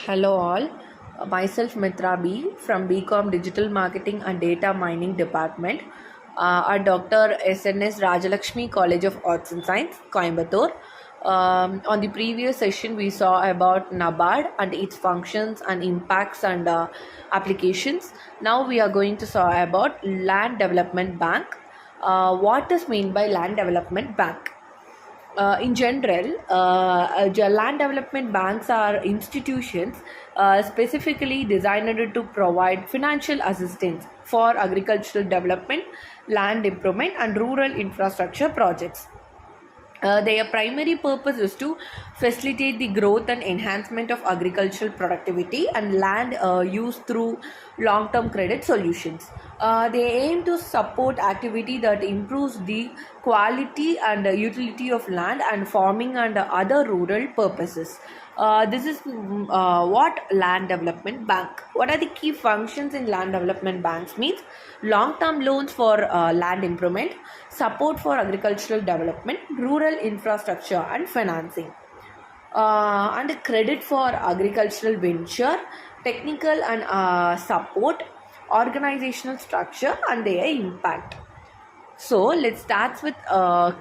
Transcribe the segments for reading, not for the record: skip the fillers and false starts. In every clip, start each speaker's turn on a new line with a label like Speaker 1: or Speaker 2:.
Speaker 1: Hello all, myself Ms.Mithra.B from BCom Digital Marketing and Data Mining Department at Dr. SNS Rajalakshmi College of Arts and Science, Coimbatore. On the previous session, we saw about NABARD and its functions and impacts and applications. Now we are going to saw about Land Development Bank. What is meant by Land Development Bank? In general, land development banks are institutions specifically designed to provide financial assistance for agricultural development, land improvement, and rural infrastructure projects. Their primary purpose is to facilitate the growth and enhancement of agricultural productivity and land use through long-term credit solutions. They aim to support activity that improves the quality and utility of land and farming and other rural purposes. This is what land development bank. What are the key functions in land development banks? Means long-term loans for land improvement, support for agricultural development, rural infrastructure and financing, and credit for agricultural venture, technical and support, organizational structure and their impact. So let's start with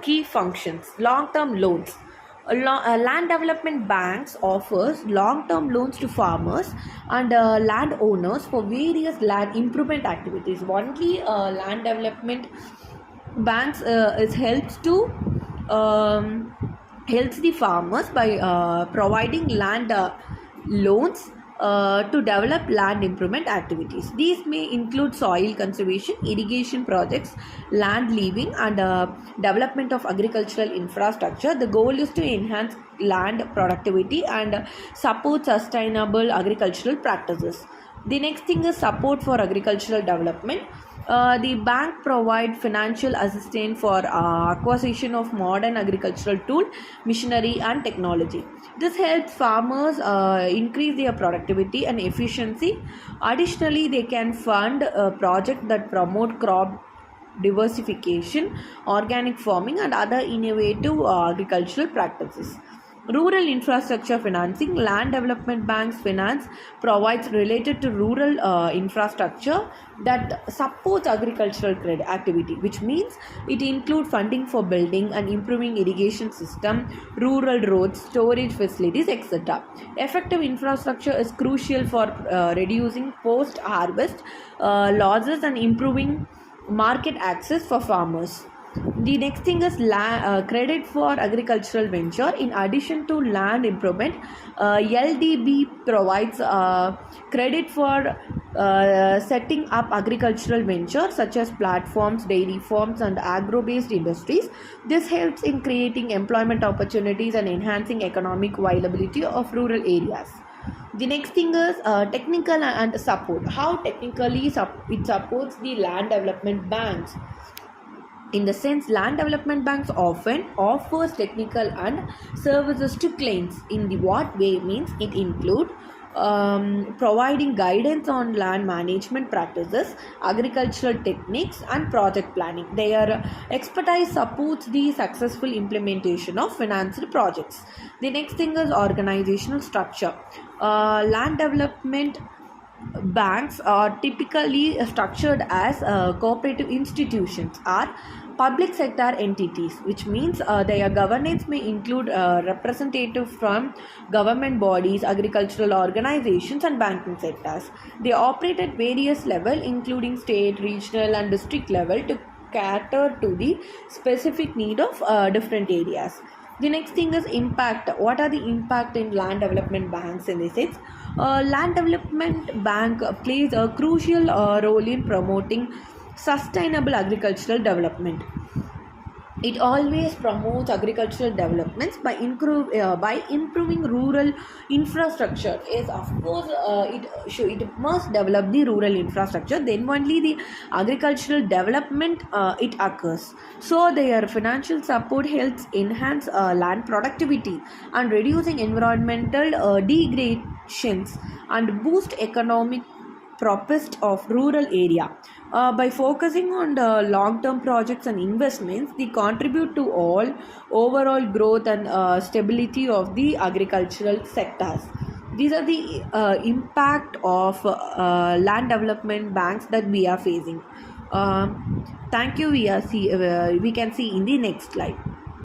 Speaker 1: key functions. Long-term loans. Land development banks offers long-term loans to farmers and landowners for various land improvement activities. Only land development banks helps the farmers by providing land loans to develop land improvement activities. These may include soil conservation, irrigation projects, land leasing and development of agricultural infrastructure. The goal is to enhance land productivity and support sustainable agricultural practices. The next thing is support for agricultural development. The bank provide financial assistance for acquisition of modern agricultural tool, machinery and technology. This helps farmers increase their productivity and efficiency. Additionally, they can fund projects that promote crop diversification, organic farming and other innovative agricultural practices. Rural infrastructure financing. Land development banks finance provides related to rural infrastructure that supports agricultural credit activity, which means it includes funding for building and improving irrigation system, rural roads, storage facilities, etc. Effective infrastructure is crucial for reducing post-harvest losses and improving market access for farmers. The next thing is credit for agricultural venture. In addition to land improvement, LDB provides credit for setting up agricultural ventures such as platforms, dairy farms and agro-based industries. This helps in creating employment opportunities and enhancing economic viability of rural areas. The next thing is technical and support. How technically it supports the land development banks? In the sense, land development banks often offers technical and services to clients. In the what way means it include providing guidance on land management practices, agricultural techniques and project planning. Their expertise supports the successful implementation of financial projects. The next thing is organizational structure. Land development banks are typically structured as cooperative institutions or public sector entities, which means their governance may include representatives from government bodies, agricultural organizations and banking sectors. They operate at various levels including state, regional and district level to cater to the specific need of different areas. The next thing is impact. What are the impact in land development banks in this sense? Land development bank plays a crucial role in promoting sustainable agricultural development. It always promotes agricultural developments by improving rural infrastructure. Yes, of course, it must develop the rural infrastructure. Then only the agricultural development it occurs. So their financial support helps enhance land productivity and reducing environmental degradations and boost economic prospect of rural area. By focusing on the long-term projects and investments, they contribute to all overall growth and stability of the agricultural sectors. These are the impact of land development banks that we are facing. Thank you. We can see in the next slide.